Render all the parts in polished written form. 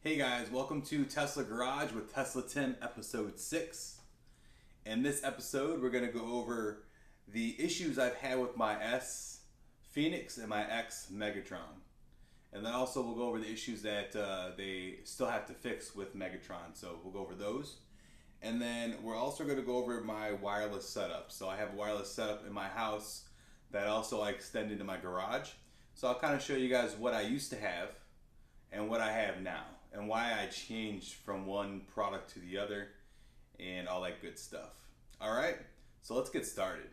Hey guys, welcome to Tesla Garage with Tesla Tim episode 6. In this episode, we're going to go over the issues I've had with my S Phoenix and my X Megatron. And then also we'll go over the issues that they still have to fix with Megatron. So we'll go over those. And then we're also going to go over my wireless setup. So I have a wireless setup in my house that also I extend into my garage. So I'll kind of show you guys what I used to have and what I have now, and why I changed from one product to the other, and all that good stuff. All right, so let's get started.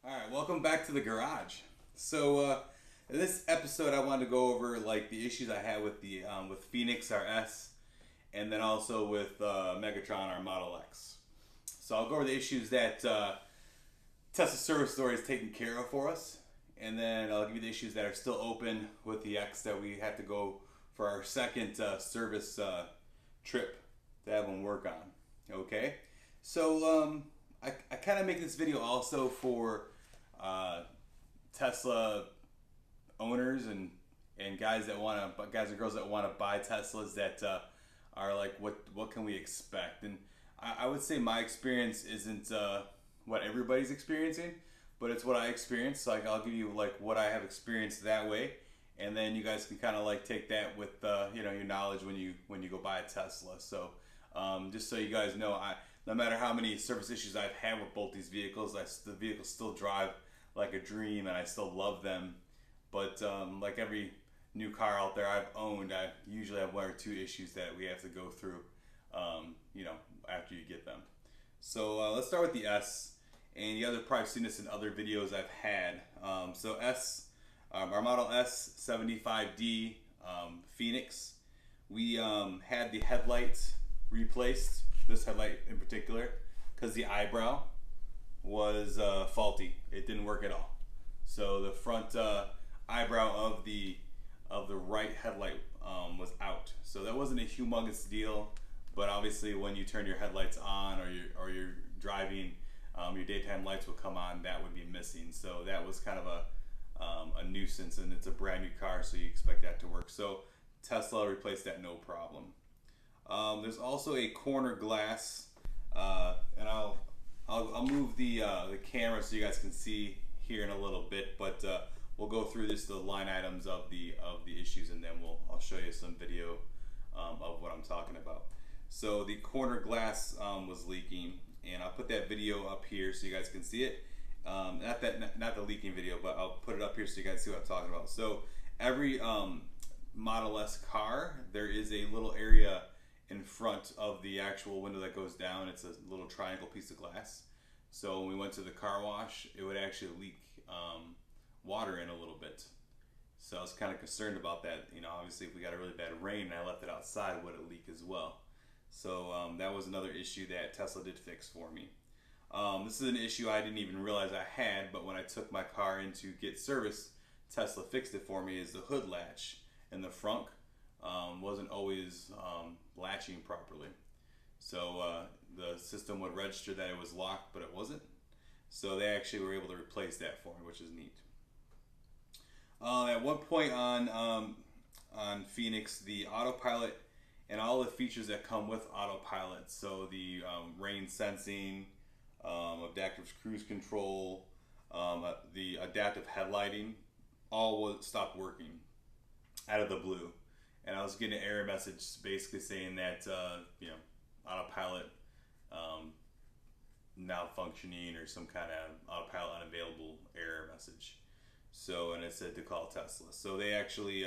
All right, welcome back to the garage. So in this episode, I wanted to go over like the issues I had with the with Phoenix, our S, and then also with Megatron, our Model X. So I'll go over the issues that Tesla Service Story is taking care of for us, and then I'll give you the issues that are still open with the X that we have to go for our second service trip to have them work on. Okay, so I kind of make this video also for Tesla owners and guys and girls that want to buy Teslas that are like, what can we expect? And I would say my experience isn't what everybody's experiencing, but it's what I experienced. So I'll give you like what I have experienced that way, and then you guys can kind of like take that with your knowledge when you go buy a Tesla. So just so you guys know, no matter how many service issues I've had with both these vehicles, the vehicles still drive like a dream, and I still love them. But like every new car out there I've owned, I usually have one or two issues that we have to go through, after you get them. So let's start with the S, and you guys have probably seen this in other videos I've had. So S, our Model S 75D Phoenix, we had the headlights replaced, this headlight in particular, because the eyebrow was faulty. It didn't work at all. So the front eyebrow of the right headlight was out. So that wasn't a humongous deal, but obviously when you turn your headlights on or you're driving, your daytime lights will come on. That would be missing. So that was kind of a nuisance, and it's a brand new car, so you expect that to work. So Tesla replaced that no problem. There's also a corner glass, and I'll move the camera so you guys can see here in a little bit, but we'll go through the line items of the issues, and then I'll show you some video of what I'm talking about. So the corner glass was leaking, and I'll put that video up here so you guys can see it. Not the leaking video, but I'll put it up here so you guys see what I'm talking about. So every Model S car, there is a little area in front of the actual window that goes down. It's a little triangle piece of glass. So when we went to the car wash, it would actually leak water in a little bit. So I was kind of concerned about that. Obviously if we got a really bad rain and I left it outside, would it leak as well? So that was another issue that Tesla did fix for me. This is an issue I didn't even realize I had, but when I took my car in to get service, Tesla fixed it for me. Is the hood latch in the front wasn't always latching properly. So the system would register that it was locked, but it wasn't. So they actually were able to replace that for me, which is neat. At one point on Phoenix, the autopilot and all the features that come with autopilot, so the rain sensing, adaptive cruise control, the adaptive headlighting, all stopped working out of the blue. And I was getting an error message basically saying that autopilot malfunctioning, or some kind of autopilot unavailable error message. So, and it said to call Tesla. So they actually,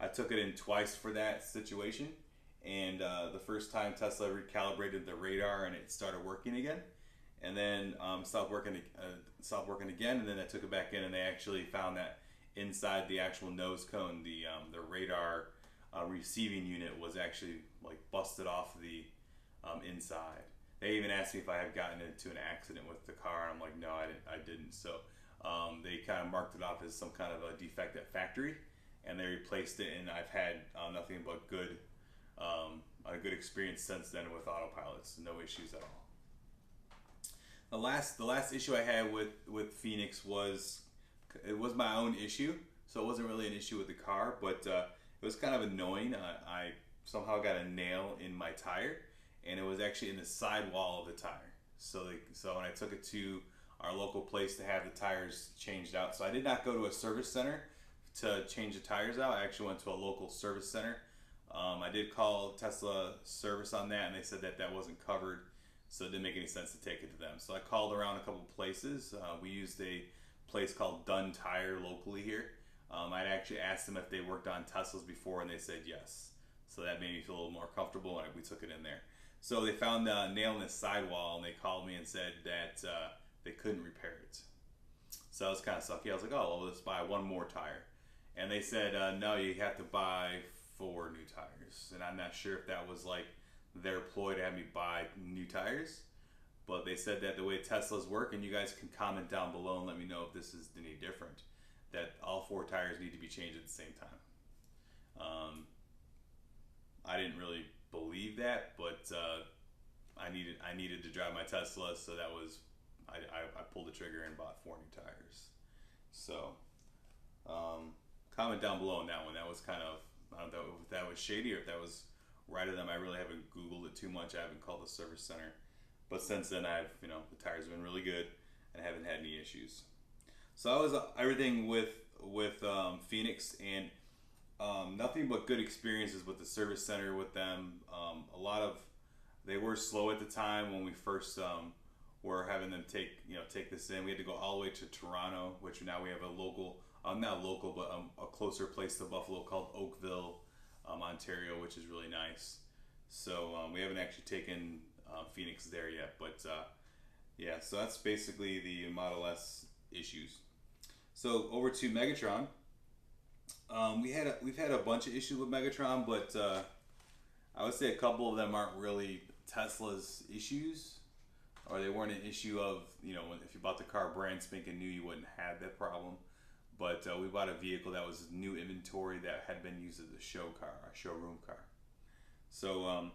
I took it in twice for that situation. And the first time Tesla recalibrated the radar and it started working again. And then stopped working again. And then I took it back in, and they actually found that inside the actual nose cone, the radar receiving unit was actually like busted off the inside. They even asked me if I had gotten into an accident with the car, and I'm like, no, I didn't. So they kind of marked it off as some kind of a defect at factory, and they replaced it, and I've had nothing but good A good experience since then with autopilots. No issues at all. The last issue I had with Phoenix was it was my own issue, so it wasn't really an issue with the car, but it was kind of annoying. I somehow got a nail in my tire, and it was actually in the sidewall of the tire. So when I took it to our local place to have the tires changed out, so I did not go to a service center to change the tires out. I actually went to a local service center. I did call Tesla service on that, and they said that that wasn't covered, so it didn't make any sense to take it to them. So I called around a couple places. We used a place called Dunn Tire locally here. I'd actually asked them if they worked on Teslas before, and they said yes. So that made me feel a little more comfortable, and we took it in there. So they found a nail in the sidewall, and they called me and said that they couldn't repair it. So that was kind of sucky. I was like, oh, well, let's buy one more tire. And they said, no, you have to buy 4 new tires. And I'm not sure if that was like their ploy to have me buy new tires. But they said that the way Teslas work, and you guys can comment down below and let me know if this is any different, that all 4 tires need to be changed at the same time. I didn't really believe that, but I needed to drive my Tesla, so that was I pulled the trigger and bought 4 new tires. So comment down below on that one. That was kind of, I don't know if that was shady or if that was right of them. I really haven't Googled it too much. I haven't called the service center, but since then the tires have been really good and I haven't had any issues. So that was everything with Phoenix, and nothing but good experiences with the service center with them. They were slow at the time when we first were having them take this in. We had to go all the way to Toronto, which now we have a local, not local, but a closer place to Buffalo called Oakville, Ontario, which is really nice. So we haven't actually taken Phoenix there yet, but yeah. So that's basically the Model S issues. So over to Megatron. We've had a bunch of issues with Megatron, but I would say a couple of them aren't really Tesla's issues, or they weren't an issue of, if you bought the car brand spanking new, you wouldn't have that problem. But we bought a vehicle that was new inventory that had been used as a show car, a showroom car. So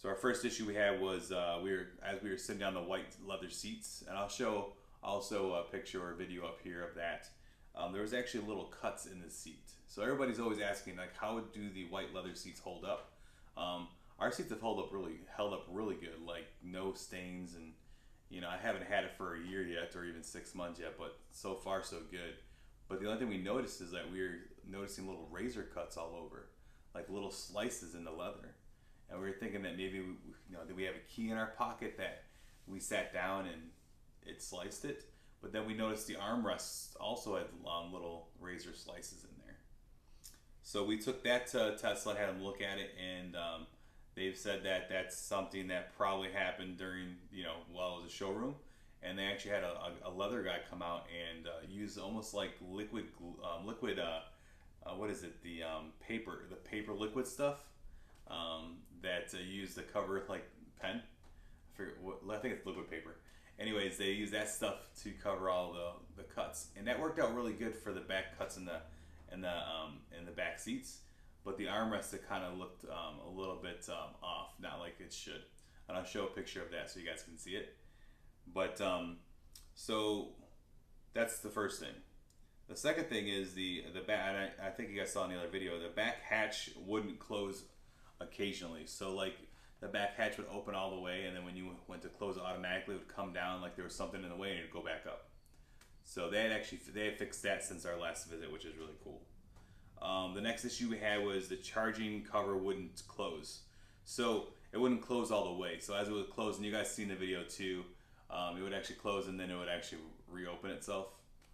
our first issue we had was as we were sitting down the white leather seats, and I'll show also a picture or a video up here of that. There was actually little cuts in the seat. So everybody's always asking, like, how do the white leather seats hold up? Our seats have held up really good, like no stains, and I haven't had it for a year yet, or even 6 months yet, but so far so good. But the only thing we noticed is that we were noticing little razor cuts all over, like little slices in the leather, and we were thinking that maybe did we have a key in our pocket that we sat down and it sliced it. But then we noticed the armrests also had little razor slices in there. So we took that to Tesla, had them look at it, and they've said that that's something that probably happened during, while it was a showroom. And they actually had a leather guy come out and use almost like liquid, what is it? The paper liquid stuff that used to cover like pen. I forget what, I think it's liquid paper. Anyways, they use that stuff to cover all the cuts, and that worked out really good for the back cuts in the back seats. But the armrest, it kind of looked a little bit off, not like it should. And I'll show a picture of that so you guys can see it. But so that's the first thing. The second thing is the back. And I think you guys saw in the other video, the back hatch wouldn't close occasionally. So like, the back hatch would open all the way, and then when you went to close it automatically, it would come down like there was something in the way, and it would go back up. So they had fixed that since our last visit, which is really cool. The next issue we had was the charging cover wouldn't close. So it wouldn't close all the way. So as it would close, and you guys seen the video too, it would actually close and then it would actually reopen itself.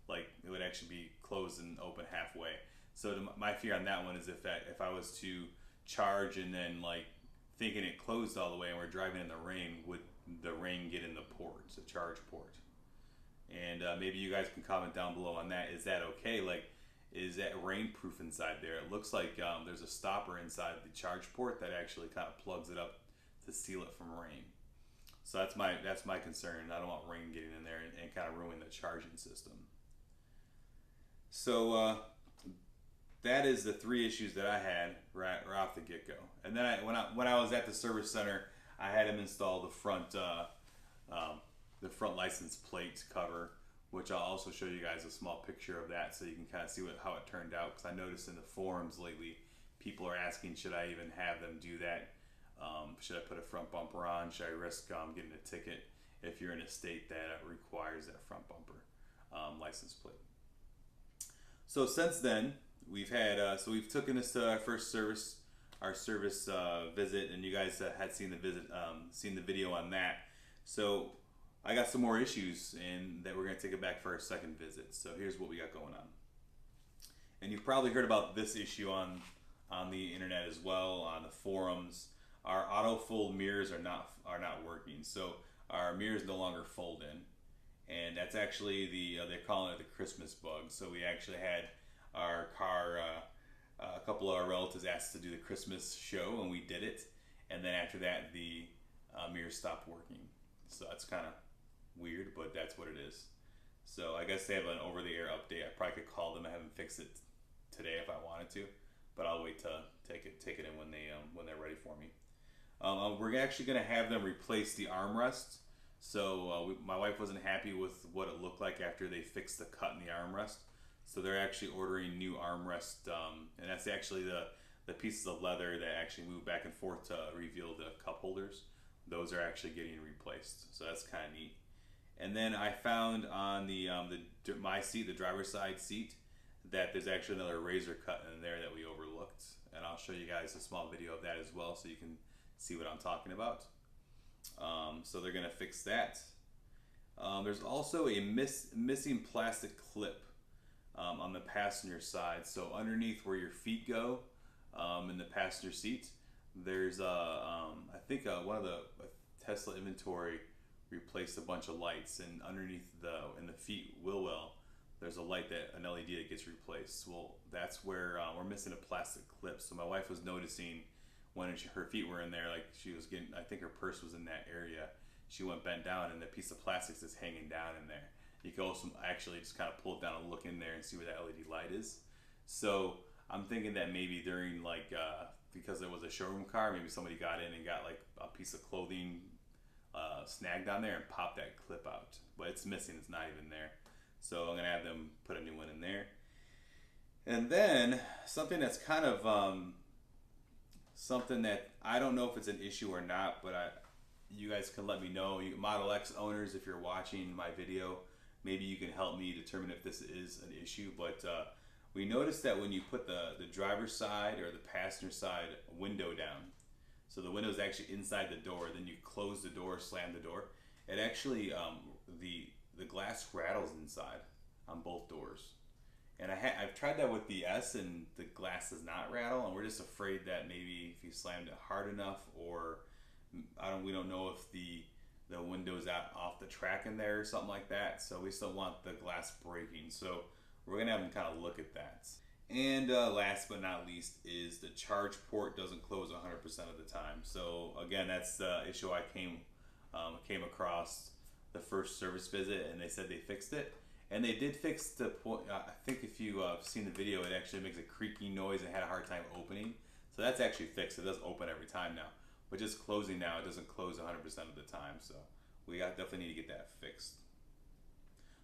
Like it would actually be closed and open halfway. So my fear on that one is if I was to charge and then like thinking it closed all the way and we're driving in the rain, would the rain get in the port, the charge port? And maybe you guys can comment down below on that. Is that okay? Like, is that rainproof inside there? It looks like there's a stopper inside the charge port that actually kind of plugs it up to seal it from rain. So that's my concern. I don't want rain getting in there and kind of ruin the charging system. So that is the three issues that I had right off the get go. And then when I was at the service center, I had him install the front license plate cover, which I'll also show you guys a small picture of that so you can kind of see how it turned out. Because I noticed in the forums lately, people are asking, should I even have them do that? Should I put a front bumper on? Should I risk getting a ticket if you're in a state that requires that front bumper license plate? So since then, we've taken this to our first service visit, and you guys had seen the video on that. So I got some more issues, and that we're going to take it back for our second visit. So here's what we got going on. And you've probably heard about this issue on the internet as well, on the forums. Our auto fold mirrors are not working. So our mirrors no longer fold in, and that's actually they're calling it the Christmas bug. So we actually had our car, a couple of our relatives asked to do the Christmas show, and we did it. And then after that, the mirrors stopped working. So that's kind of weird, but that's what it is. So I guess they have an over-the-air update. I probably could call them and have them fix it today if I wanted to, but I'll wait to take it in when they're ready for me. We're actually going to have them replace the armrest. So my wife wasn't happy with what it looked like after they fixed the cut in the armrest. So they're actually ordering new armrest, and that's actually the pieces of leather that actually move back and forth to reveal the cup holders. Those are actually getting replaced. So that's kind of neat. And then I found on my seat, the driver's side seat, that there's actually another razor cut in there that we overlooked. And I'll show you guys a small video of that as well so you can see what I'm talking about. So they're going to fix that. There's also a missing plastic clip on the passenger side. So underneath where your feet go in the passenger seat, there's I think one of the Tesla inventory replaced a bunch of lights, and underneath in the feet wheel well, there's an LED that gets replaced. Well, that's where we're missing a plastic clip. So my wife was noticing when her feet were in there, like she was getting, I think her purse was in that area. She went bent down, and the piece of plastic is hanging down in there. You can also actually just kind of pull it down and look in there and see where that LED light is. So I'm thinking that maybe during because it was a showroom car, maybe somebody got in and got like a piece of clothing snagged on there and popped that clip out. But it's missing, it's not even there. So I'm gonna have them put a new one in there. And then something that's kind of something that I don't know if it's an issue or not, but you guys can let me know. You Model X owners, if you're watching my video, maybe you can help me determine if this is an issue. But we noticed that when you put the driver's side or the passenger side window down, so the window is actually inside the door, then you close the door, slam the door, it actually the glass rattles inside on both doors. And I've tried that with the S, and the glass does not rattle, and we're just afraid that maybe if you slammed it hard enough, or we don't know if the window's out off the track in there or something like that. So we still want the glass breaking. So we're gonna have them kind of look at that. And last but not least is the charge port doesn't close 100% of the time. So again, that's the issue I came across the first service visit, and they said they fixed it. And they did fix the point. I think if you've seen the video, it actually makes a creaking noise and had a hard time opening. So that's actually fixed. It does open every time now. But just closing now, it doesn't close 100% of the time. So we definitely need to get that fixed.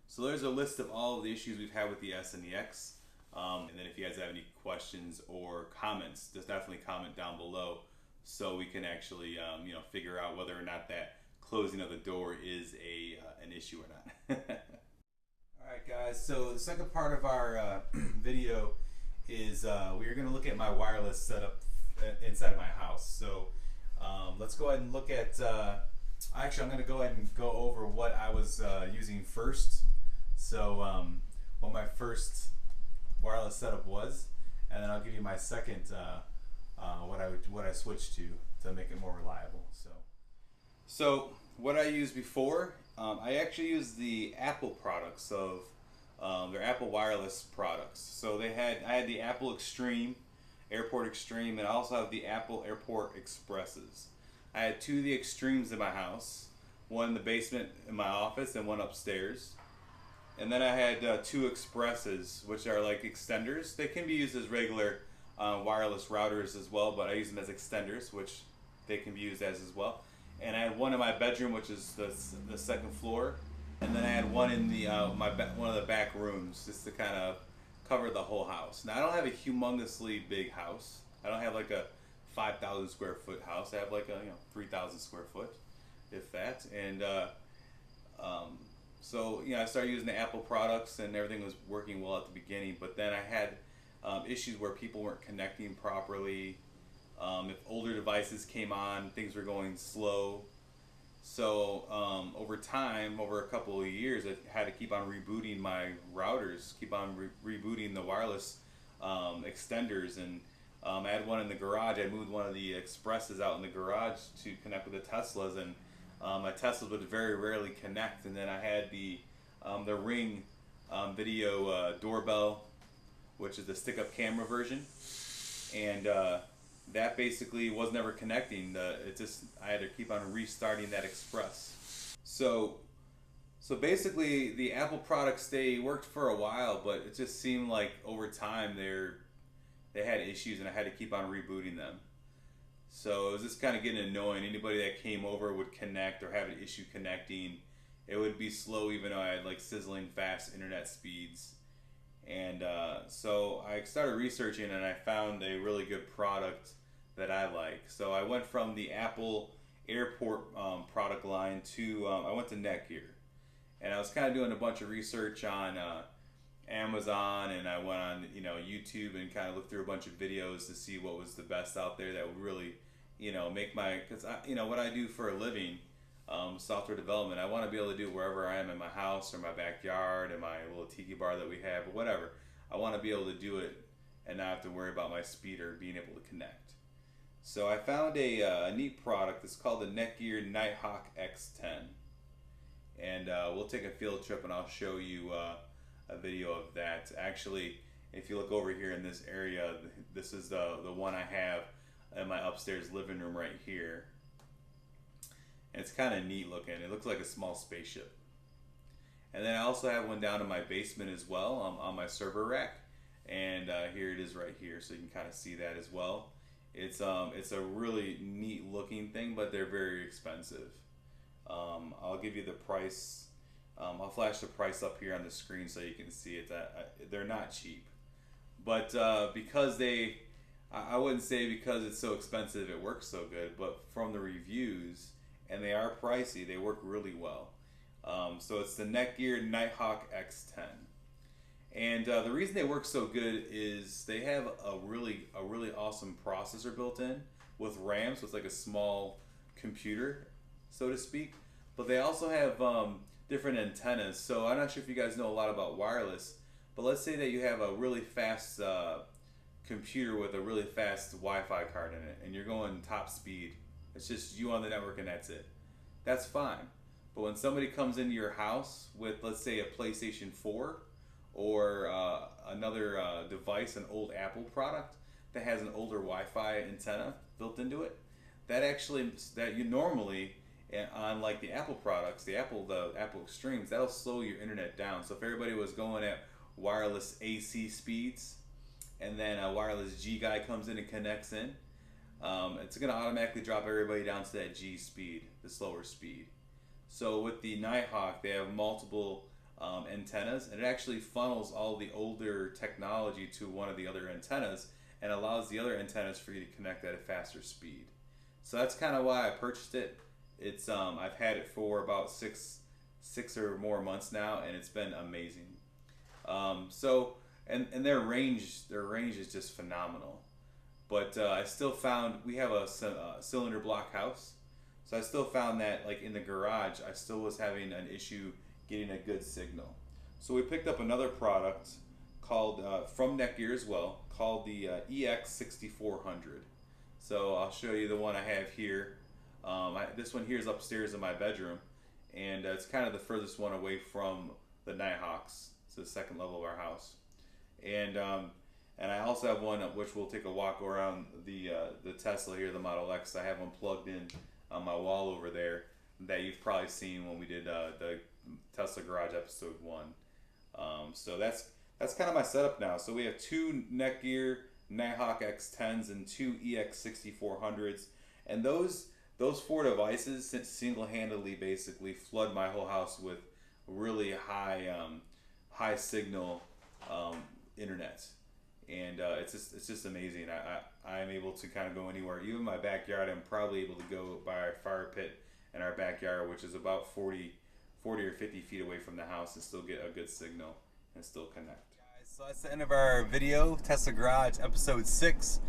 So there's a list of all of the issues we've had with the S and the X. And then if you guys have any questions or comments, just definitely comment down below so we can actually figure out whether or not that closing of the door is an issue or not. Alright guys, so the second part of our video is we're going to look at my wireless setup inside my house. So let's go ahead and look at, actually I'm going to go ahead and go over what I was using first. So what my first wireless setup was, and then I'll give you my second, what I switched to make it more reliable. So what I used before, I actually used the Apple products of their Apple wireless products. So I had the Apple Extreme, Airport Extreme, and I also have the Apple Airport Expresses. I had two of the Extremes in my house, one in the basement in my office and one upstairs. And then I had two Expresses, which are like extenders. They can be used as regular wireless routers as well, but I use them as extenders, which they can be used as well. And I had one in my bedroom, which is the second floor, and then I had one in the one of the back rooms, just to kind of cover the whole house. Now I don't have a humongously big house. I don't have like a 5,000 square foot house. I have like a 3,000 square foot, if that. And so I started using the Apple products, and everything was working well at the beginning. But then I had issues where people weren't connecting properly. If older devices came on, things were going slow. So over time, over a couple of years, I had to keep on rebooting my routers, keep on rebooting the wireless extenders, and I had one in the garage. I moved one of the Expresses out in the garage to connect with the Teslas, and my Teslas would very rarely connect. And then I had the Ring video doorbell, which is the stick-up camera version, and that basically was never connecting. I had to keep on restarting that Express. So basically, the Apple products, they worked for a while, but it just seemed like over time they had issues, and I had to keep on rebooting them. So it was just kind of getting annoying. Anybody that came over would connect or have an issue connecting. It would be slow, even though I had like sizzling fast internet speeds. And so I started researching, and I found a really good product that I like. So I went from the Apple Airport product line to I went to Netgear, and I was kind of doing a bunch of research on Amazon, and I went on YouTube and kind of looked through a bunch of videos to see what was the best out there that would really make my, because what I do for a living, software development. I want to be able to do it wherever I am, in my house or my backyard, in my little tiki bar that we have, or whatever. I want to be able to do it and not have to worry about my speed or being able to connect. So I found a neat product. It's called the Netgear Nighthawk X10, and we'll take a field trip, and I'll show you a video of that. Actually, if you look over here in this area, this is the one I have in my upstairs living room right here. And it's kind of neat looking. It looks like a small spaceship. And then I also have one down in my basement as well, on my server rack. And here it is right here, so you can kind of see that as well. It's a really neat looking thing, but they're very expensive. I'll give you the price. I'll flash the price up here on the screen so you can see it. They're not cheap, but because I wouldn't say because it's so expensive it works so good, but from the reviews, and they are pricey, they work really well. So it's the Netgear Nighthawk X10. And the reason they work so good is they have a really awesome processor built in with RAM, so it's like a small computer, so to speak. But they also have different antennas. So I'm not sure if you guys know a lot about wireless, but let's say that you have a really fast computer with a really fast Wi-Fi card in it, and you're going top speed. It's just you on the network, and that's it. That's fine. But when somebody comes into your house with, let's say, a PlayStation 4 or another device, an old Apple product that has an older Wi-Fi antenna built into it, that you normally, on like the Apple products, the Apple Extremes, that'll slow your internet down. So if everybody was going at wireless AC speeds, and then a wireless G guy comes in and connects in, it's going to automatically drop everybody down to that G speed, the slower speed. So with the Nighthawk, they have multiple antennas, and it actually funnels all the older technology to one of the other antennas and allows the other antennas for you to connect at a faster speed. So that's kind of why I purchased it. It's I've had it for about six or more months now, and it's been amazing. And their range is just phenomenal. But I still found, we have a cylinder block house, so I still found that like in the garage, I still was having an issue getting a good signal. So we picked up another product called from Netgear as well, called the EX6400. So I'll show you the one I have here. This one here is upstairs in my bedroom, and it's kind of the furthest one away from the Nighthawks. It's the second level of our house, and I also have one which we'll take a walk around the Tesla here, the Model X. I have one plugged in on my wall over there that you've probably seen when we did the Tesla Garage episode 1. So that's kind of my setup now. So we have two Netgear Nighthawk X10s and two EX6400s, and those four devices single-handedly basically flood my whole house with really high signal internet, and it's just amazing. I'm able to kind of go anywhere, even my backyard. I'm probably able to go by our fire pit in our backyard, which is about 40 or 50 feet away from the house, and still get a good signal and still connect. Guys, so that's the end of our video, Tesla Garage episode 6.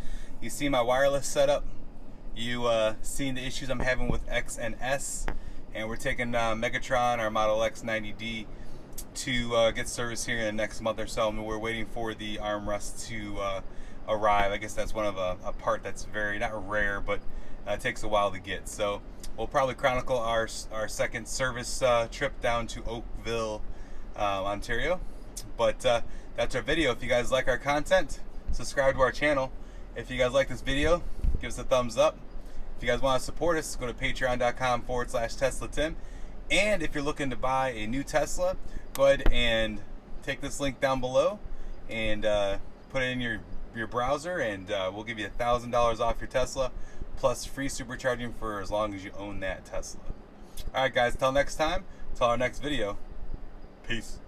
You see my wireless setup. You seen the issues I'm having with X and S, and we're taking Megatron, our Model X90D, to get service here in the next month or so. I mean, we're waiting for the armrest to arrive. I guess that's one of a part that's very, not rare, but takes a while to get. So we'll probably chronicle our second service trip down to Oakville, Ontario. But that's our video. If you guys like our content, subscribe to our channel. If you guys like this video, give us a thumbs up. If you guys want to support us, go to patreon.com/TeslaTim. And if you're looking to buy a new Tesla, go ahead and take this link down below and put it in your browser, and we'll give you $1,000 off your Tesla, plus free supercharging for as long as you own that Tesla. Alright guys, till next time, till our next video. Peace.